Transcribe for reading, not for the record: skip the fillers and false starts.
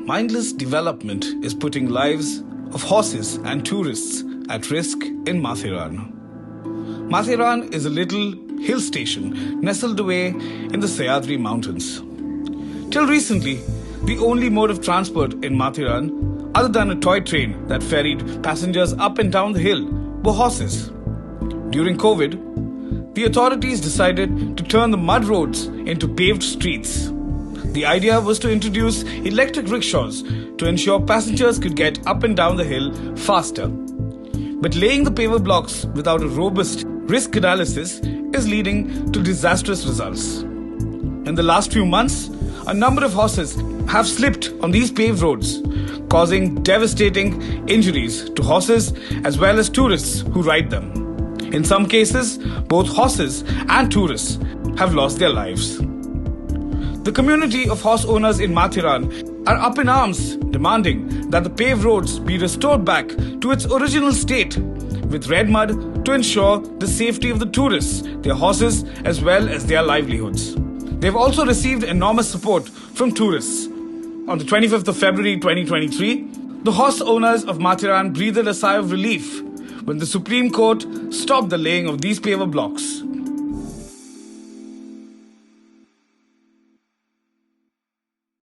Mindless development is putting lives of horses and tourists at risk in Matheran. Matheran is a little hill station nestled away in the Sahyadri Mountains. Till recently, the only mode of transport in Matheran, other than a toy train that ferried passengers up and down the hill, were horses. During COVID, the authorities decided to turn the mud roads into paved streets. The idea was to introduce electric rickshaws to ensure passengers could get up and down the hill faster. But laying the paver blocks without a robust risk analysis is leading to disastrous results. In the last few months, a number of horses have slipped on these paved roads, causing devastating injuries to horses as well as tourists who ride them. In some cases, both horses and tourists have lost their lives. The community of horse owners in Matheran are up in arms, demanding that the paved roads be restored back to its original state with red mud to ensure the safety of the tourists, their horses, as well as their livelihoods. They've also received enormous support from tourists. On the 25th of February 2023, the horse owners of Matheran breathed a sigh of relief when the Supreme Court stopped the laying of these paver blocks.